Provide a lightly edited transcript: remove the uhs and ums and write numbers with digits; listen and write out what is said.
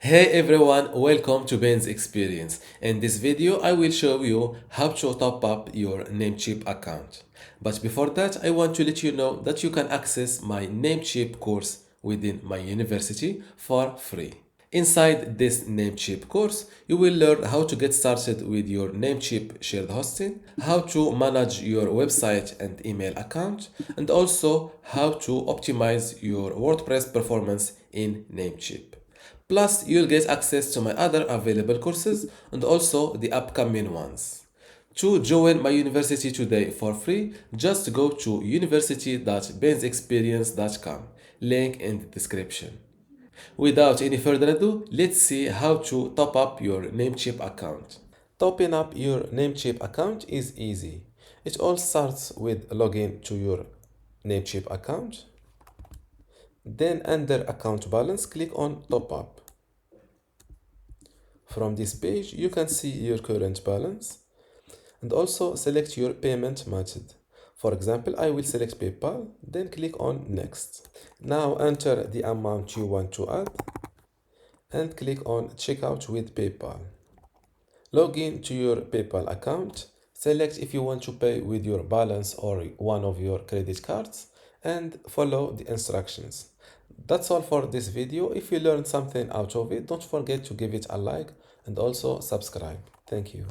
Hey everyone, welcome to Ben's Experience. In this video, I will show you how to top up your Namecheap account. But before that, I want to let you know that you can access my Namecheap course within my university for free. Inside this Namecheap course, you will learn how to get started with your Namecheap shared hosting, how to manage your website and email account, and also how to optimize your WordPress performance in Namecheap. Plus, you'll get access to my other available courses and also the upcoming ones. To join my university today for free, just go to university.bensexperience.com. Link in the description. Without any further ado, let's see how to top up your Namecheap account. Topping up your Namecheap account is easy. It all starts with login to your Namecheap account. Then under account balance, click on top up. From this page, you can see your current balance and also select your payment method. For example, I will select PayPal, then click on next. Now enter the amount you want to add and click on checkout with PayPal. Log in to your PayPal account, select if you want to pay with your balance or one of your credit cards and follow the instructions. That's all for this video. If you learned something out of it, don't forget to give it a like and also subscribe. Thank you.